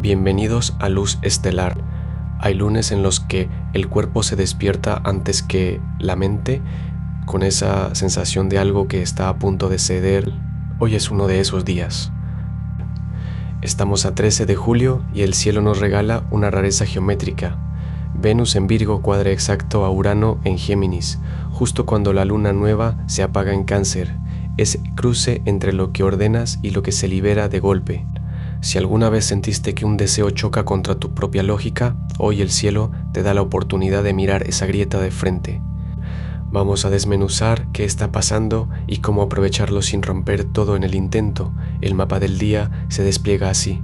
Bienvenidos a Luz Estelar. Hay lunes en los que el cuerpo se despierta antes que la mente, con esa sensación de algo que está a punto de ceder. Hoy es uno de esos días. Estamos a 13 de julio y el cielo nos regala una rareza geométrica. Venus en Virgo cuadra exacto a Urano en Géminis, justo cuando la luna nueva se apaga en Cáncer. Es cruce entre lo que ordenas y lo que se libera de golpe. Si alguna vez sentiste que un deseo choca contra tu propia lógica, hoy el cielo te da la oportunidad de mirar esa grieta de frente. Vamos a desmenuzar qué está pasando y cómo aprovecharlo sin romper todo en el intento. El mapa del día se despliega así.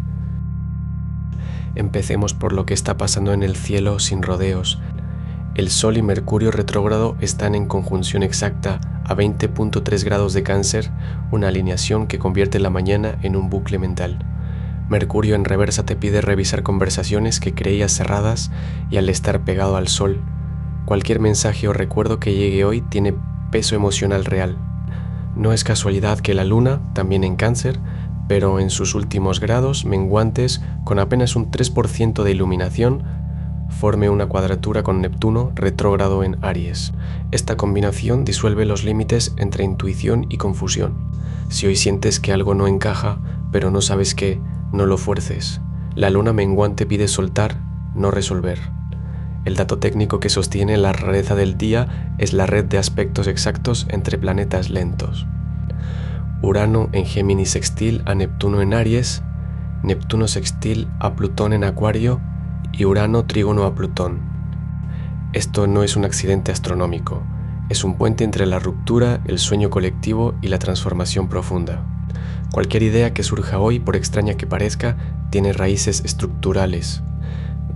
Empecemos por lo que está pasando en el cielo sin rodeos. El Sol y Mercurio retrógrado están en conjunción exacta a 20.3 grados de Cáncer, una alineación que convierte la mañana en un bucle mental. Mercurio en reversa te pide revisar conversaciones que creías cerradas y al estar pegado al Sol, cualquier mensaje o recuerdo que llegue hoy tiene peso emocional real. No es casualidad que la Luna, también en Cáncer, pero en sus últimos grados menguantes con apenas un 3% de iluminación, forme una cuadratura con Neptuno retrógrado en Aries. Esta combinación disuelve los límites entre intuición y confusión. Si hoy sientes que algo no encaja, pero no sabes qué, no lo fuerces. La luna menguante pide soltar, no resolver. El dato técnico que sostiene la rareza del día es la red de aspectos exactos entre planetas lentos. Urano en Géminis sextil a Neptuno en Aries, Neptuno sextil a Plutón en Acuario y Urano trígono a Plutón. Esto no es un accidente astronómico, es un puente entre la ruptura, el sueño colectivo y la transformación profunda. Cualquier idea que surja hoy, por extraña que parezca, tiene raíces estructurales.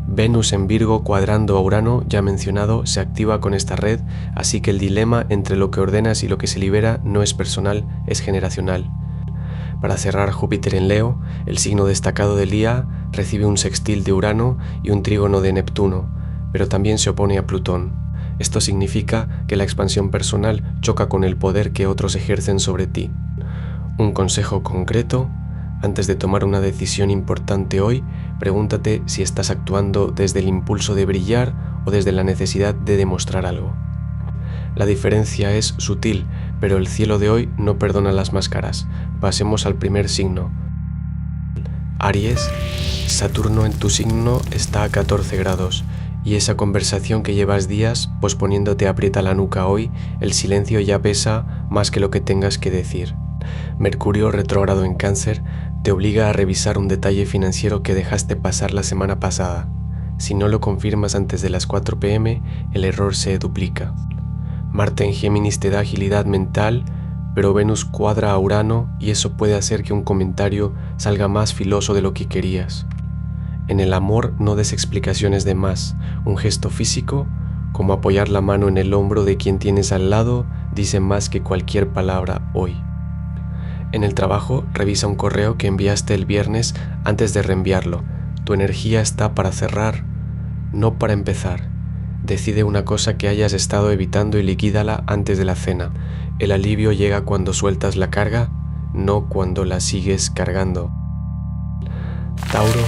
Venus en Virgo cuadrando a Urano, ya mencionado, se activa con esta red, así que el dilema entre lo que ordenas y lo que se libera no es personal, es generacional. Para cerrar, Júpiter en Leo, el signo destacado del día, recibe un sextil de Urano y un trígono de Neptuno, pero también se opone a Plutón. Esto significa que la expansión personal choca con el poder que otros ejercen sobre ti. Un consejo concreto: antes de tomar una decisión importante hoy, pregúntate si estás actuando desde el impulso de brillar o desde la necesidad de demostrar algo. La diferencia es sutil, pero el cielo de hoy no perdona las máscaras. Pasemos al primer signo. Aries, Saturno en tu signo está a 14 grados. Y esa conversación que llevas días posponiéndote aprieta la nuca hoy, el silencio ya pesa más que lo que tengas que decir. Mercurio retrógrado en Cáncer te obliga a revisar un detalle financiero que dejaste pasar la semana pasada. Si no lo confirmas antes de las 4 p.m, el error se duplica. Marte en Géminis te da agilidad mental, pero Venus cuadra a Urano y eso puede hacer que un comentario salga más filoso de lo que querías. En el amor no des explicaciones de más. Un gesto físico, como apoyar la mano en el hombro de quien tienes al lado, dice más que cualquier palabra hoy. En el trabajo, revisa un correo que enviaste el viernes antes de reenviarlo. Tu energía está para cerrar, no para empezar. Decide una cosa que hayas estado evitando y liquídala antes de la cena. El alivio llega cuando sueltas la carga, no cuando la sigues cargando. Tauro,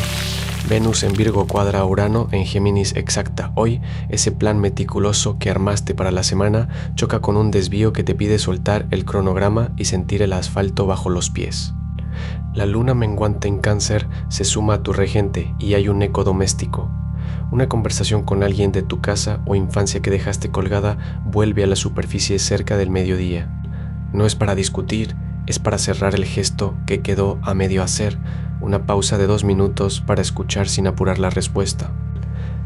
Venus en Virgo cuadra a Urano en Géminis exacta. Hoy, ese plan meticuloso que armaste para la semana choca con un desvío que te pide soltar el cronograma y sentir el asfalto bajo los pies. La luna menguante en Cáncer se suma a tu regente y hay un eco doméstico. Una conversación con alguien de tu casa o infancia que dejaste colgada vuelve a la superficie cerca del mediodía. No es para discutir, es para cerrar el gesto que quedó a medio hacer, una pausa de 2 minutos para escuchar sin apurar la respuesta.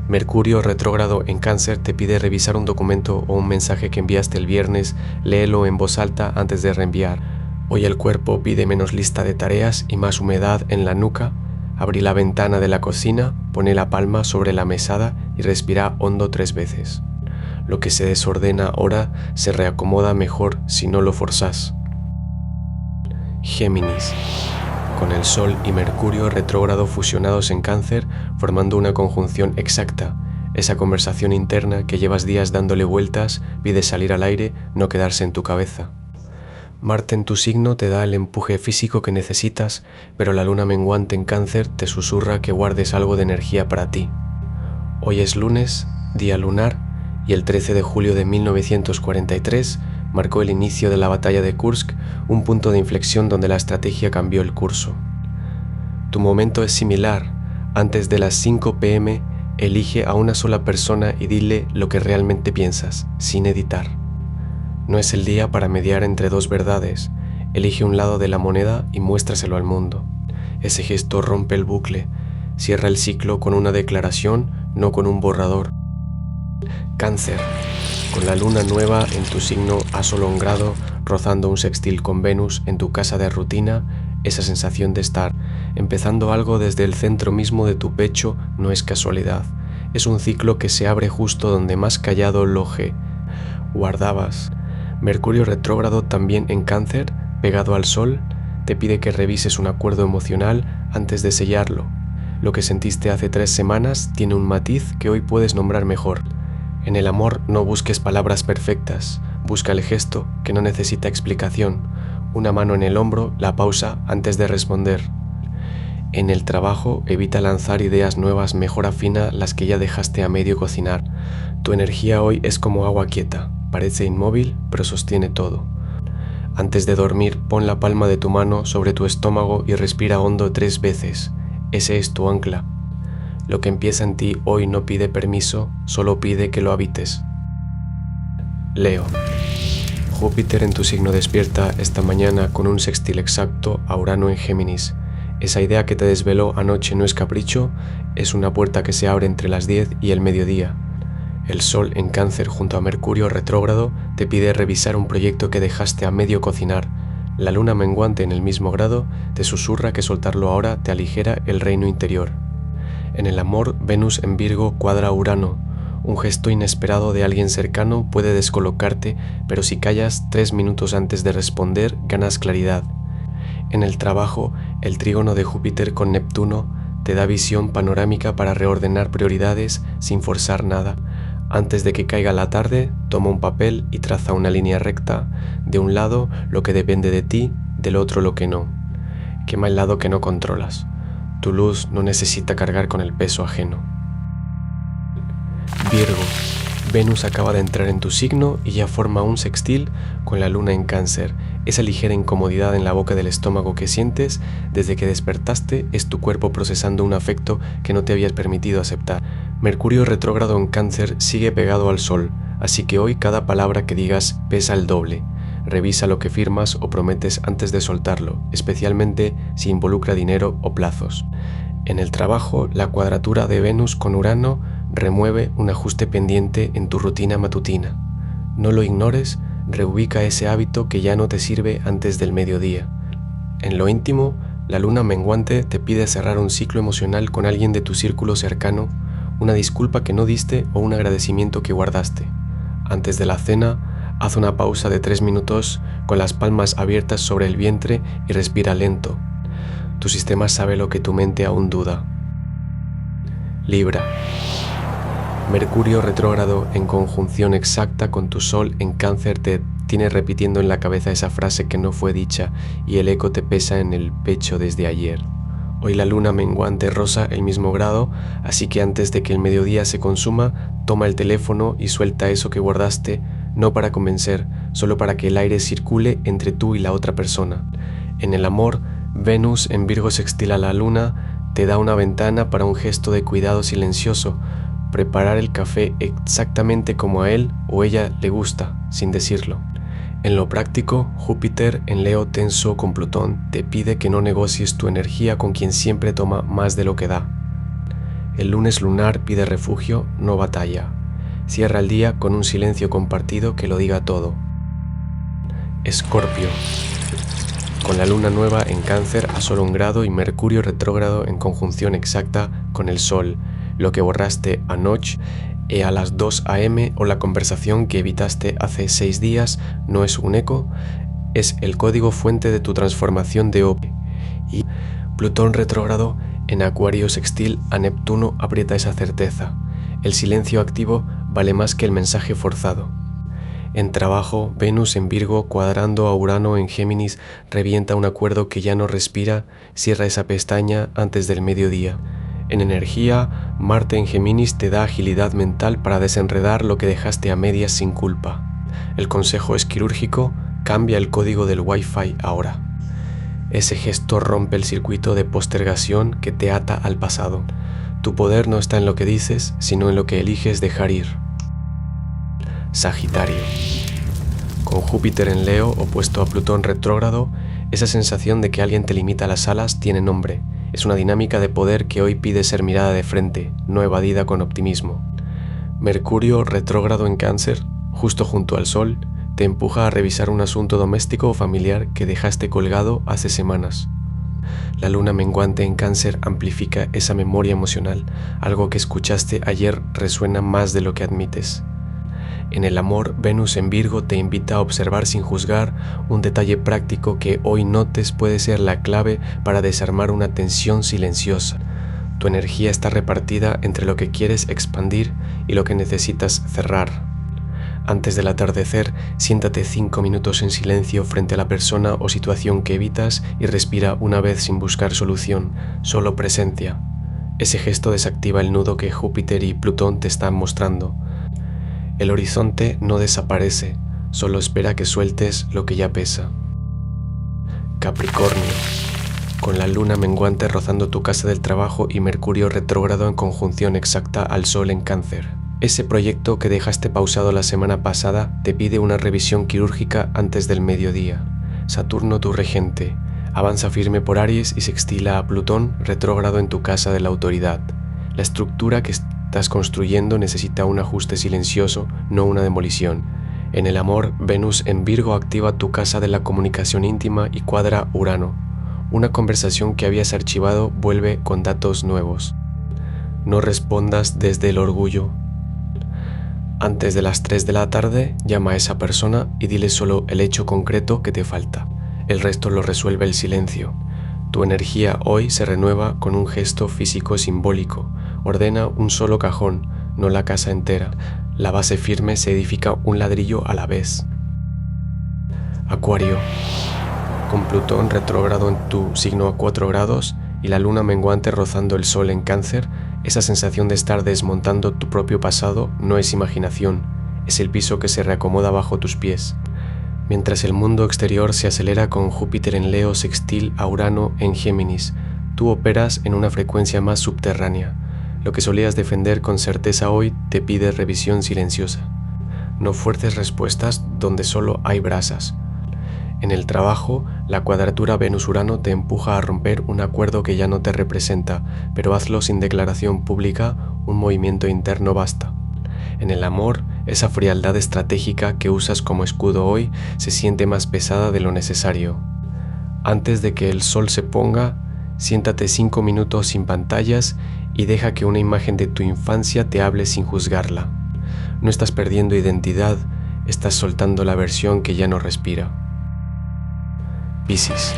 Mercurio retrógrado en Cáncer te pide revisar un documento o un mensaje que enviaste el viernes, léelo en voz alta antes de reenviar. Hoy el cuerpo pide menos lista de tareas y más humedad en la nuca. Abrí la ventana de la cocina, pone la palma sobre la mesada y respira hondo 3 veces. Lo que se desordena ahora se reacomoda mejor si no lo forzas. Géminis, con el Sol y Mercurio retrógrado fusionados en Cáncer, formando una conjunción exacta. Esa conversación interna que llevas días dándole vueltas pide salir al aire, no quedarse en tu cabeza. Marte en tu signo te da el empuje físico que necesitas, pero la luna menguante en Cáncer te susurra que guardes algo de energía para ti. Hoy es lunes, día lunar, y el 13 de julio de 1943 marcó el inicio de la batalla de Kursk, un punto de inflexión donde la estrategia cambió el curso. Tu momento es similar. Antes de las 5 p.m., elige a una sola persona y dile lo que realmente piensas, sin editar. No es el día para mediar entre dos verdades. Elige un lado de la moneda y muéstraselo al mundo. Ese gesto rompe el bucle, cierra el ciclo con una declaración, no con un borrador. Cáncer, con la luna nueva en tu signo a solo un grado, rozando un sextil con Venus en tu casa de rutina, esa sensación de estar empezando algo desde el centro mismo de tu pecho no es casualidad. Es un ciclo que se abre justo donde más callado lo guardabas. Mercurio retrógrado también en Cáncer, pegado al Sol, te pide que revises un acuerdo emocional antes de sellarlo. Lo que sentiste hace 3 semanas tiene un matiz que hoy puedes nombrar mejor. En el amor no busques palabras perfectas, busca el gesto que no necesita explicación, una mano en el hombro, la pausa antes de responder. En el trabajo evita lanzar ideas nuevas, mejor afina las que ya dejaste a medio cocinar. Tu energía hoy es como agua quieta, parece inmóvil pero sostiene todo. Antes de dormir pon la palma de tu mano sobre tu estómago y respira hondo 3 veces, ese es tu ancla. Lo que empieza en ti hoy no pide permiso, solo pide que lo habites. Leo. Júpiter en tu signo despierta esta mañana con un sextil exacto a Urano en Géminis. Esa idea que te desveló anoche no es capricho, es una puerta que se abre entre las 10 y el mediodía. El Sol en Cáncer junto a Mercurio retrógrado te pide revisar un proyecto que dejaste a medio cocinar. La luna menguante en el mismo grado te susurra que soltarlo ahora te aligera el reino interior. En el amor, Venus en Virgo cuadra a Urano. Un gesto inesperado de alguien cercano puede descolocarte, pero si callas 3 minutos antes de responder, ganas claridad. En el trabajo, el trígono de Júpiter con Neptuno te da visión panorámica para reordenar prioridades sin forzar nada. Antes de que caiga la tarde, toma un papel y traza una línea recta. De un lado, lo que depende de ti, del otro lo que no. Quema el lado que no controlas. Tu luz no necesita cargar con el peso ajeno. Virgo. Venus acaba de entrar en tu signo y ya forma un sextil con la luna en Cáncer. Esa ligera incomodidad en la boca del estómago que sientes desde que despertaste es tu cuerpo procesando un afecto que no te habías permitido aceptar. Mercurio retrógrado en Cáncer sigue pegado al Sol, así que hoy cada palabra que digas pesa el doble. Revisa lo que firmas o prometes antes de soltarlo, especialmente si involucra dinero o plazos. En el trabajo, la cuadratura de Venus con Urano remueve un ajuste pendiente en tu rutina matutina. No lo ignores, reubica ese hábito que ya no te sirve antes del mediodía. En lo íntimo, la luna menguante te pide cerrar un ciclo emocional con alguien de tu círculo cercano, una disculpa que no diste o un agradecimiento que guardaste. Antes de la cena, haz una pausa de 3 minutos con las palmas abiertas sobre el vientre y respira lento. Tu sistema sabe lo que tu mente aún duda. Libra. Mercurio retrógrado en conjunción exacta con tu Sol en Cáncer te tiene repitiendo en la cabeza esa frase que no fue dicha y el eco te pesa en el pecho desde ayer. Hoy la luna menguante rosa el mismo grado, así que antes de que el mediodía se consuma, toma el teléfono y suelta eso que guardaste, no para convencer, solo para que el aire circule entre tú y la otra persona. En el amor, Venus en Virgo sextil a la luna te da una ventana para un gesto de cuidado silencioso, preparar el café exactamente como a él o ella le gusta, sin decirlo. En lo práctico, Júpiter en Leo tenso con Plutón te pide que no negocies tu energía con quien siempre toma más de lo que da. El lunes lunar pide refugio, no batalla. Cierra el día con un silencio compartido que lo diga todo. Escorpio. Con la luna nueva en Cáncer a solo 1 grado y Mercurio retrógrado en conjunción exacta con el Sol, lo que borraste anoche a las 2 a.m. o la conversación que evitaste hace 6 días no es un eco, es el código fuente de tu transformación de hoy. Y Plutón retrógrado en Acuario sextil a Neptuno aprieta esa certeza. El silencio activo vale más que el mensaje forzado. En trabajo, Venus en Virgo cuadrando a Urano en Géminis revienta un acuerdo que ya no respira, cierra esa pestaña antes del mediodía. En energía, Marte en Géminis te da agilidad mental para desenredar lo que dejaste a medias sin culpa. El consejo es quirúrgico, cambia el código del Wi-Fi ahora. Ese gesto rompe el circuito de postergación que te ata al pasado. Tu poder no está en lo que dices, sino en lo que eliges dejar ir. Sagitario. Con Júpiter en Leo opuesto a Plutón retrógrado, esa sensación de que alguien te limita las alas tiene nombre. Es una dinámica de poder que hoy pide ser mirada de frente, no evadida con optimismo. Mercurio retrógrado en Cáncer, justo junto al Sol, te empuja a revisar un asunto doméstico o familiar que dejaste colgado hace semanas. La luna menguante en Cáncer amplifica esa memoria emocional. Algo que escuchaste ayer resuena más de lo que admites. En el amor, Venus en Virgo te invita a observar sin juzgar un detalle práctico que hoy notes puede ser la clave para desarmar una tensión silenciosa. Tu energía está repartida entre lo que quieres expandir y lo que necesitas cerrar. Antes del atardecer, siéntate 5 minutos en silencio frente a la persona o situación que evitas y respira una vez sin buscar solución, solo presencia. Ese gesto desactiva el nudo que Júpiter y Plutón te están mostrando. El horizonte no desaparece, solo espera que sueltes lo que ya pesa. Capricornio. Con la luna menguante rozando tu casa del trabajo y Mercurio retrógrado en conjunción exacta al Sol en Cáncer. Ese proyecto que dejaste pausado la semana pasada te pide una revisión quirúrgica antes del mediodía. Saturno, tu regente, avanza firme por Aries y sextila a Plutón retrógrado en tu casa de la autoridad. La estructura que estás construyendo necesita un ajuste silencioso, no una demolición. En el amor, Venus en Virgo activa tu casa de la comunicación íntima y cuadra Urano. Una conversación que habías archivado vuelve con datos nuevos. No respondas desde el orgullo. Antes de las 3 de la tarde, llama a esa persona y dile solo el hecho concreto que te falta. El resto lo resuelve el silencio. Tu energía hoy se renueva con un gesto físico simbólico. Ordena un solo cajón, no la casa entera. La base firme se edifica un ladrillo a la vez. Acuario. Con Plutón retrógrado en tu signo a 4 grados y la luna menguante rozando el Sol en Cáncer, esa sensación de estar desmontando tu propio pasado no es imaginación, es el piso que se reacomoda bajo tus pies. Mientras el mundo exterior se acelera con Júpiter en Leo sextil a Urano en Géminis, tú operas en una frecuencia más subterránea. Lo que solías defender con certeza hoy te pide revisión silenciosa. No fuerces respuestas donde solo hay brasas. En el trabajo, la cuadratura Venus-Urano te empuja a romper un acuerdo que ya no te representa, pero hazlo sin declaración pública, un movimiento interno basta. En el amor, esa frialdad estratégica que usas como escudo hoy se siente más pesada de lo necesario. Antes de que el sol se ponga, siéntate 5 minutos sin pantallas y deja que una imagen de tu infancia te hable sin juzgarla. No estás perdiendo identidad, estás soltando la versión que ya no respira. Piscis.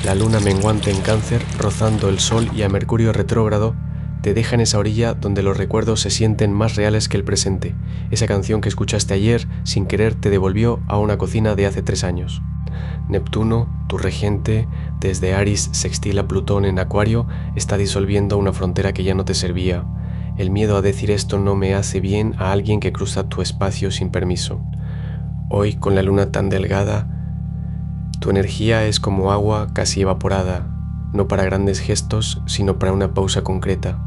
La luna menguante en Cáncer, rozando el Sol y a Mercurio retrógrado, te deja en esa orilla donde los recuerdos se sienten más reales que el presente. Esa canción que escuchaste ayer, sin querer, te devolvió a una cocina de hace 3 años. Neptuno, tu regente, desde Aries sextila Plutón en Acuario, está disolviendo una frontera que ya no te servía. El miedo a decir esto no me hace bien a alguien que cruza tu espacio sin permiso. Hoy, con la luna tan delgada, tu energía es como agua casi evaporada, no para grandes gestos, sino para una pausa concreta.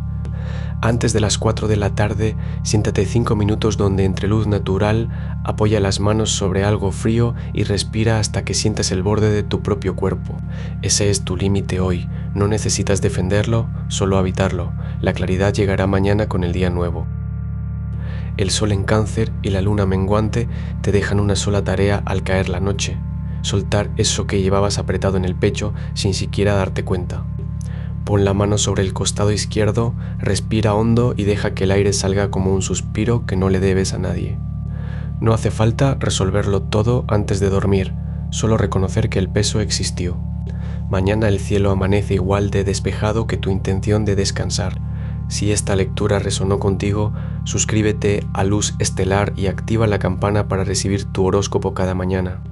Antes de las 4 de la tarde, siéntate 5 minutos donde entre luz natural apoya las manos sobre algo frío y respira hasta que sientas el borde de tu propio cuerpo. Ese es tu límite hoy, no necesitas defenderlo, solo habitarlo. La claridad llegará mañana con el día nuevo. El Sol en Cáncer y la luna menguante te dejan una sola tarea al caer la noche. Soltar eso que llevabas apretado en el pecho sin siquiera darte cuenta. Pon la mano sobre el costado izquierdo, respira hondo y deja que el aire salga como un suspiro que no le debes a nadie. No hace falta resolverlo todo antes de dormir, solo reconocer que el peso existió. Mañana el cielo amanece igual de despejado que tu intención de descansar. Si esta lectura resonó contigo, suscríbete a Luz Estelar y activa la campana para recibir tu horóscopo cada mañana.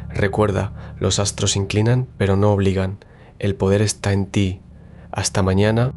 Recuerda, los astros inclinan, pero no obligan. El poder está en ti. Hasta mañana.